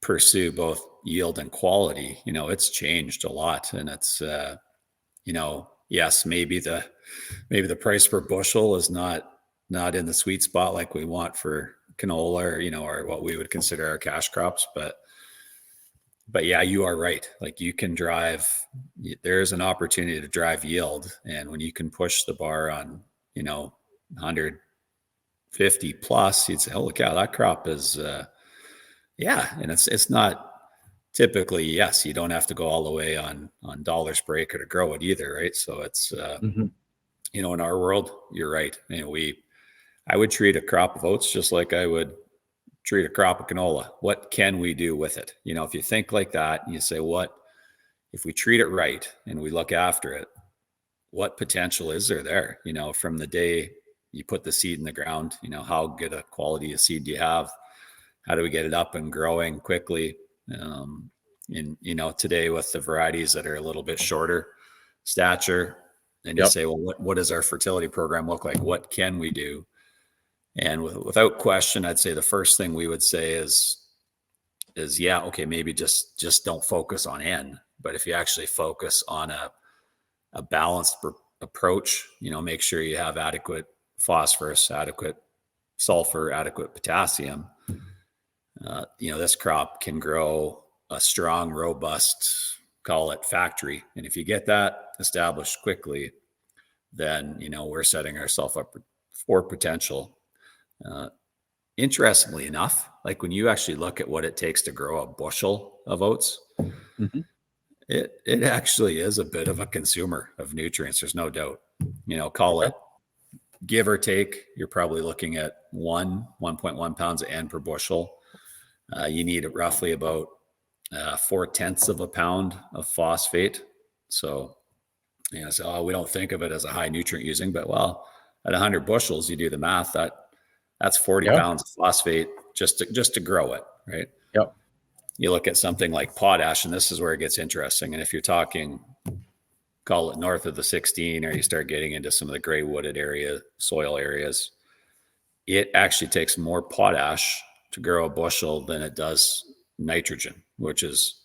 pursue both yield and quality, it's changed a lot. And it's, yes, maybe the price per bushel is not in the sweet spot like we want for canola, or what we would consider our cash crops. But yeah, you are right. Like there's an opportunity to drive yield. And when you can push the bar on, 150 plus, you'd say, holy cow, that crop is, and it's not typically, yes, you don't have to go all the way on dollars per acre to grow it either. Right. So it's, in our world, you're right. I would treat a crop of oats just like I would treat a crop of canola. What can we do with it? If you think like that and you say, if we treat it right and we look after it, what potential is there? From the day you put the seed in the ground, how good a quality of seed do you have? How do we get it up and growing quickly? And, today with the varieties that are a little bit shorter stature, and you say, well, what does our fertility program look like? What can we do? And without question, I'd say the first thing we would say is okay, maybe just don't focus on N, but if you actually focus on a balanced approach, make sure you have adequate phosphorus, adequate sulfur, adequate potassium. This crop can grow a strong, robust, call it factory. And if you get that established quickly, then, we're setting ourselves up for potential. Interestingly enough, like when you actually look at what it takes to grow a bushel of oats, it actually is a bit of a consumer of nutrients. There's no doubt, call it give or take, you're probably looking at 1.1 pounds of N per bushel. You need roughly about 0.4 of a pound of phosphate. So, we don't think of it as a high nutrient using, but at 100 bushels, you do the math, that's 40 pounds of phosphate just to grow it, right? Yep. You look at something like potash, and this is where it gets interesting. And if you're talking, call it north of the 16, or you start getting into some of the gray wooded soil areas, it actually takes more potash to grow a bushel than it does nitrogen, which is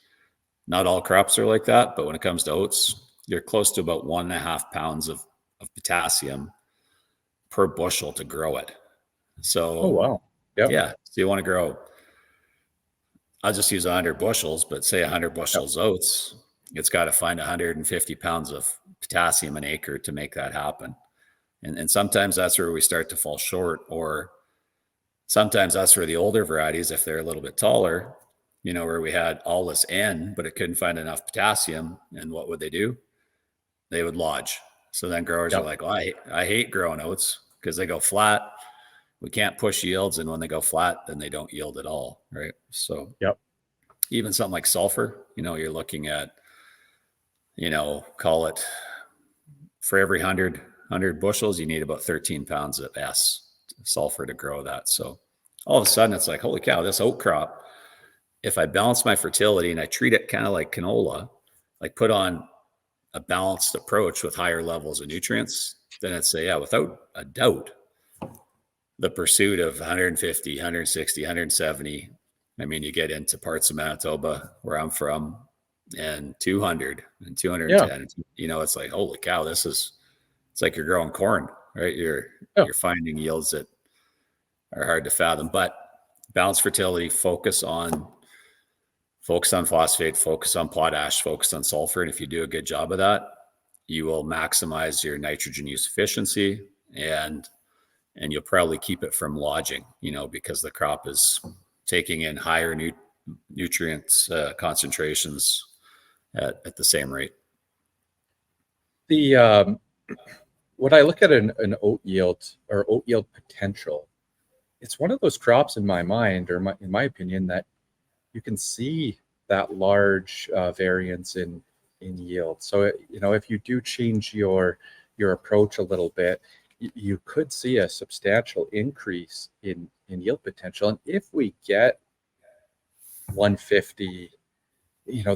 not all crops are like that. But when it comes to oats, you're close to about 1.5 pounds of potassium per bushel to grow it. So, oh, wow. Yeah. So you want to grow, I'll just use 100 bushels, but say 100 bushels oats, it's got to find 150 pounds of potassium an acre to make that happen. And sometimes that's where we start to fall short, or sometimes that's where the older varieties, if they're a little bit taller, where we had all this N, but it couldn't find enough potassium. And what would they do? they would lodge. So then growers Yep. are like, well, I hate growing oats because they go flat. We can't push yields. And when they go flat, then they don't yield at all. Right. So Yep. even something like sulfur, you're looking at, call it for every 100 bushels, you need about 13 pounds of sulfur to grow that. So all of a sudden it's like, holy cow, this oat crop, if I balance my fertility and I treat it kind of like canola, like put on a balanced approach with higher levels of nutrients, then I'd say, yeah, without a doubt, the pursuit of 150, 160, 170, I mean, you get into parts of Manitoba where I'm from, and 200 and 210, it's like, holy cow, it's like you're growing corn, right? You're finding yields that are hard to fathom. But balanced fertility, focus on phosphate, focus on potash, focus on sulfur. And if you do a good job of that, you will maximize your nitrogen use efficiency, and you'll probably keep it from lodging, because the crop is taking in higher nutrients concentrations at the same rate. When I look at an oat yield or oat yield potential, it's one of those crops in my mind, or in my opinion, that you can see that large variance in yield. So, if you do change your approach a little bit, you could see a substantial increase in yield potential. And if we get 150,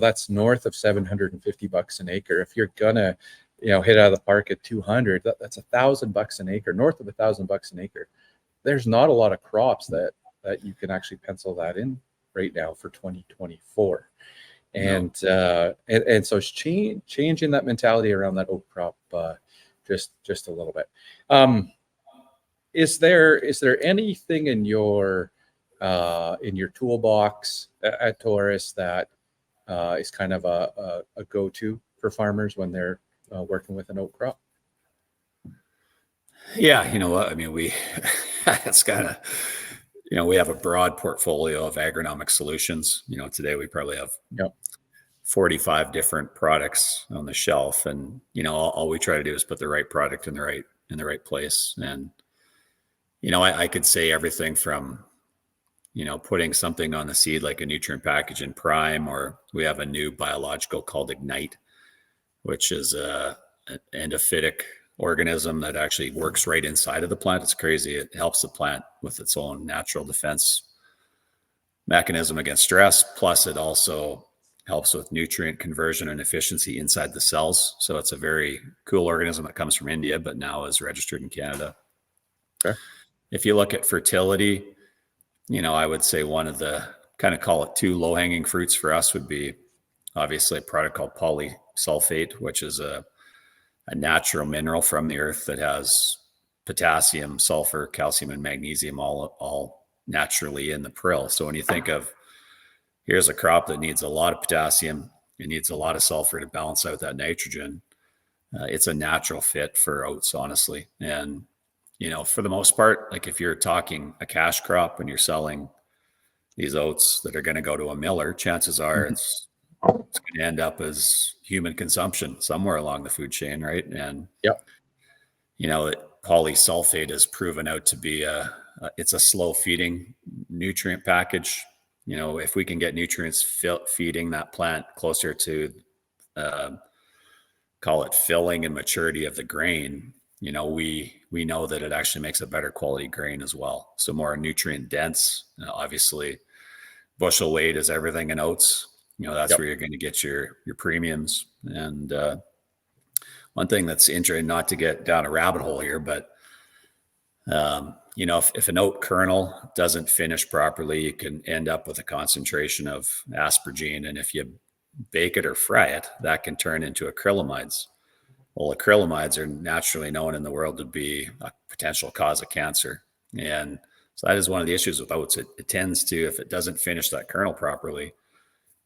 that's north of $750 an acre. If you're gonna, hit out of the park at 200, that's $1,000 an acre, north of $1,000 an acre. There's not a lot of crops that you can actually pencil that in right now for 2024. And so it's changing that mentality around that oat crop just a little bit. Is there anything in your toolbox at Taurus that is kind of a go-to for farmers when they're working with an oat crop? Yeah, you know what? I mean, it's kind of, we have a broad portfolio of agronomic solutions. Today we probably have 45 different products on the shelf, and all we try to do is put the right product in the right place. And I could say everything from putting something on the seed like a nutrient package in Prime, or we have a new biological called Ignite, which is an endophytic organism that actually works right inside of the plant. It's crazy. It helps the plant with its own natural defense mechanism against stress. Plus, it also helps with nutrient conversion and efficiency inside the cells. So it's a very cool organism that comes from India, but now is registered in Canada. Okay. If you look at fertility, I would say one of the kind of call it two low-hanging fruits for us would be obviously a product called polysulfate, which is a natural mineral from the earth that has potassium, sulfur, calcium, and magnesium all naturally in the prill. So when you think of, here's a crop that needs a lot of potassium, it needs a lot of sulfur to balance out that nitrogen, it's a natural fit for oats, honestly. And, for the most part, like if you're talking a cash crop and you're selling these oats that are going to go to a miller, chances are it's going to end up as human consumption somewhere along the food chain, right? And polysulfate is proven out to be it's a slow feeding nutrient package. If we can get nutrients feeding that plant closer to call it filling and maturity of the grain, we know that it actually makes a better quality grain as well. So more nutrient dense. Obviously, bushel weight is everything in oats. That's where you're going to get your premiums. And one thing that's interesting, not to get down a rabbit hole here, but if an oat kernel doesn't finish properly, you can end up with a concentration of asparagine. And if you bake it or fry it, that can turn into acrylamides. Well, acrylamides are naturally known in the world to be a potential cause of cancer. And so that is one of the issues with oats. It tends to, if it doesn't finish that kernel properly,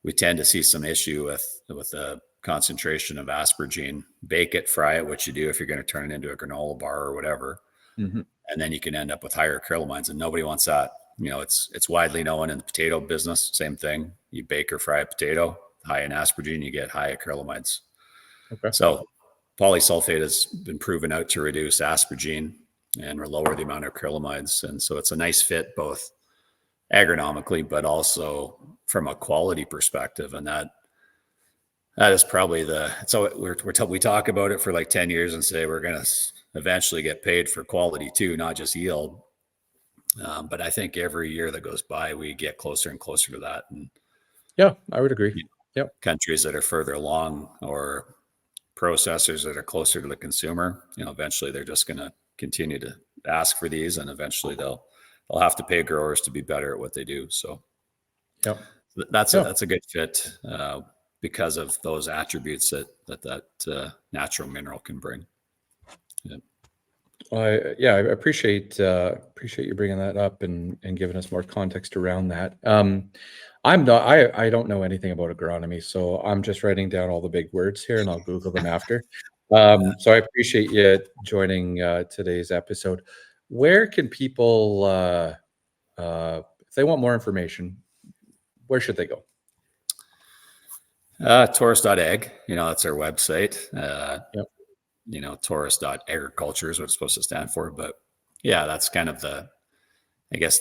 we tend to see some issue with the concentration of asparagine. Bake it, fry it, what you do if you're going to turn it into a granola bar or whatever. Mm-hmm. And then you can end up with higher acrylamides, and nobody wants that. It's widely known in the potato business, same thing. You bake or fry a potato, high in asparagine, you get high acrylamides. Okay. So polysulfate has been proven out to reduce aspergine and lower the amount of acrylamides. And so it's a nice fit both agronomically, but also from a quality perspective. And that is probably so we talk about it for like 10 years and say we're going to eventually get paid for quality too, not just yield. But I think every year that goes by, we get closer and closer to that. And yeah, I would agree. Yep. Countries that are further along or processors that are closer to the consumer, eventually they're just going to continue to ask for these, and eventually they'll have to pay growers to be better at what they do. So yep. That's a good fit because of those attributes that natural mineral can bring. Yep. I appreciate you bringing that up and giving us more context around that. I don't know anything about agronomy, so I'm just writing down all the big words here, and I'll Google them after. So I appreciate you joining today's episode. Where can people, if they want more information, where should they go? Taurus.ag, that's our website. Yep. Taurus.agriculture is what it's supposed to stand for. But yeah, that's kind of the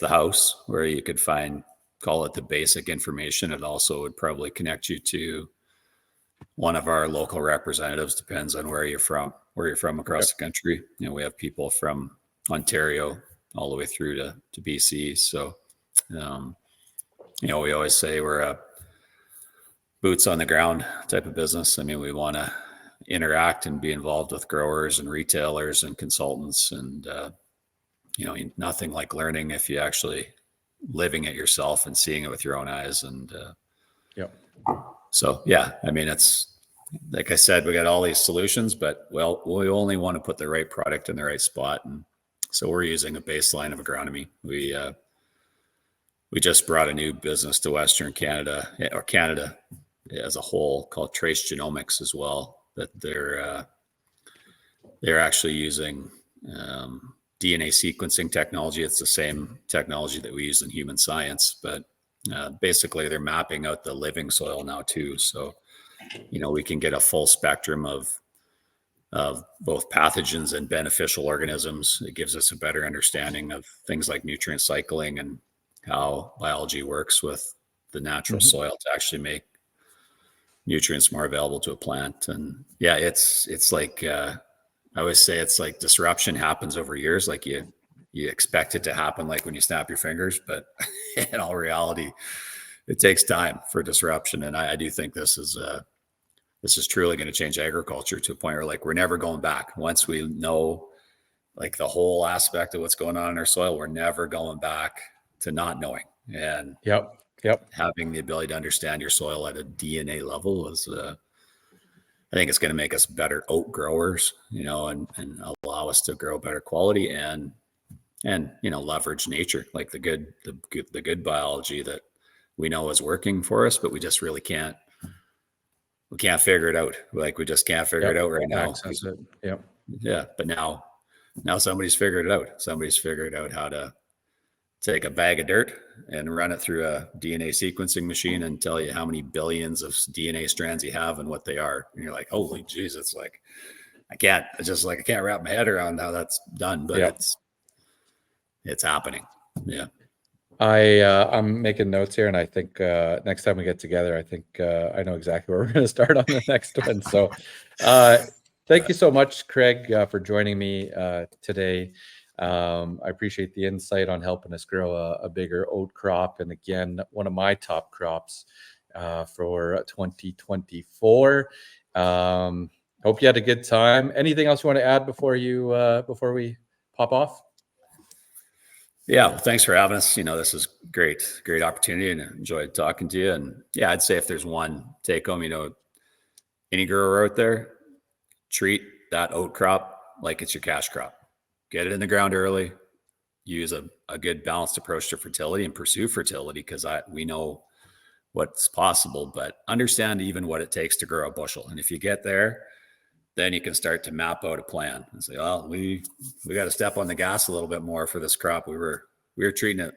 house where you could call it the basic information. It also would probably connect you to one of our local representatives, depends on where you're from across the country. We have people from Ontario all the way through to BC. So, we always say we're a boots on the ground type of business. I mean, we want to interact and be involved with growers and retailers and consultants, and nothing like learning if you actually living it yourself and seeing it with your own eyes. And so yeah, I mean, it's like I said, we got all these solutions, but we only want to put the right product in the right spot. And so we're using a baseline of agronomy. We just brought a new business to Western Canada, or Canada as a whole, called Trace Genomics as well, that they're actually using DNA sequencing technology. It's the same technology that we use in human science, but basically they're mapping out the living soil now too. So, we can get a full spectrum of both pathogens and beneficial organisms. It gives us a better understanding of things like nutrient cycling and how biology works with the natural soil to actually make nutrients more available to a plant. And yeah, it's like, I always say it's like disruption happens over years. Like you expect it to happen like when you snap your fingers, but in all reality, it takes time for disruption. And I do think this is truly going to change agriculture to a point where like we're never going back. Once we know like the whole aspect of what's going on in our soil, we're never going back to not knowing. And Yep. having the ability to understand your soil at a DNA level is, I think it's going to make us better oat growers, and allow us to grow better quality and leverage nature, like the good biology that we know is working for us, but we just really can't figure it out. Like we just can't figure it out right now. Access it. Yep. Yeah. But now somebody's figured it out. Somebody's figured out how to take a bag of dirt and run it through a DNA sequencing machine and tell you how many billions of DNA strands you have and what they are. And you're like, holy geez, it's like, I can't wrap my head around how that's done, but it's happening. Yeah. I'm making notes here, and I think next time we get together, I think I know exactly where we're going to start on the next one. So thank you so much, Craig, for joining me today. I appreciate the insight on helping us grow a bigger oat crop. And again, one of my top crops for 2024. Hope you had a good time. Anything else you want to add before we pop off? Yeah, well, thanks for having us. This is great opportunity, and enjoyed talking to you. And yeah, I'd say if there's one take home, any grower out there, treat that oat crop like it's your cash crop. Get it in the ground early, use a good balanced approach to fertility, and pursue fertility, because we know what's possible, but understand even what it takes to grow a bushel. And if you get there, then you can start to map out a plan and say, well, we got to step on the gas a little bit more for this crop. We were treating it.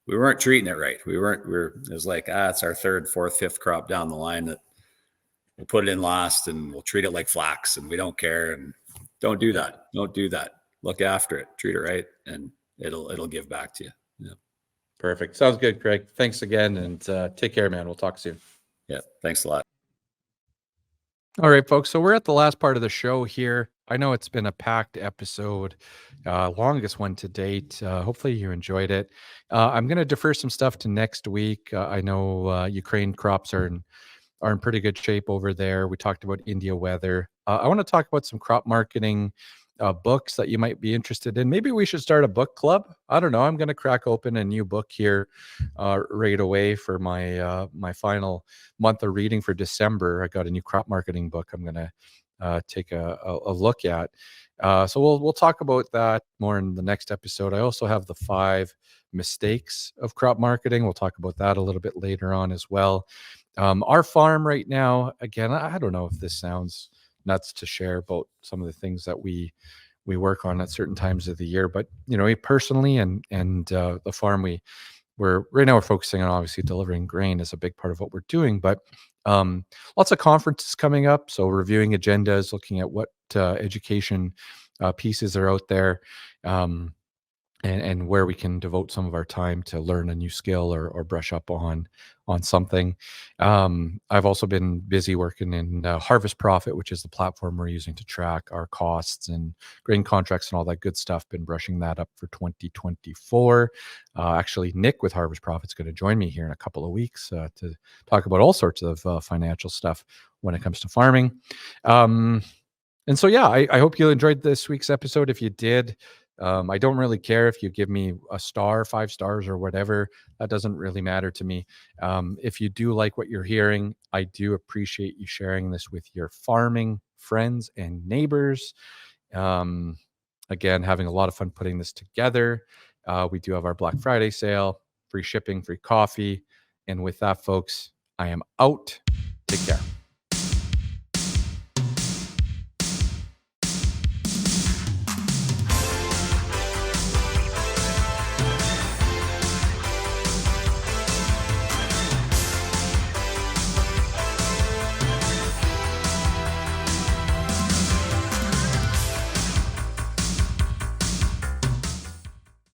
We weren't treating it right. It was like, it's our third, fourth, fifth crop down the line that we'll put it in last and we'll treat it like flax and we don't care. And don't do that. Don't do that. Look after it, treat it right, and it'll give back to you. Yeah. Perfect. Sounds good, Craig. Thanks again, and take care, man. We'll talk soon. Yeah. Thanks a lot. All right, folks. So we're at the last part of the show here. I know it's been a packed episode, longest one to date. Hopefully you enjoyed it. I'm going to defer some stuff to next week. I know Ukraine crops are in pretty good shape over there. We talked about India weather. I want to talk about some crop marketing books that you might be interested in. Maybe we should start a book club. I don't know. I'm going to crack open a new book here right away for my my final month of reading for December. I got a new crop marketing book I'm going to take a look at. So we'll talk about that more in the next episode. I also have the 5 mistakes of crop marketing. We'll talk about that a little bit later on as well. Our farm right now, again, I don't know if this sounds nuts to share about some of the things that we work on at certain times of the year, but personally and the farm we're right now we're focusing on obviously delivering grain is a big part of what we're doing, but lots of conferences coming up, so reviewing agendas, looking at what education pieces are out there, and where we can devote some of our time to learn a new skill or brush up on something. I've also been busy working in Harvest Profit, which is the platform we're using to track our costs and grain contracts and all that good stuff. Been brushing that up for 2024. Actually, Nick with Harvest Profit is going to join me here in a couple of weeks to talk about all sorts of financial stuff when it comes to farming. And so, yeah, I hope you enjoyed this week's episode. If you did, I don't really care if you give me a star, 5 stars or whatever. That doesn't really matter to me. If you do like what you're hearing, I do appreciate you sharing this with your farming friends and neighbors. Again, having a lot of fun putting this together. We do have our Black Friday sale, free shipping, free coffee. And with that, folks, I am out. Take care.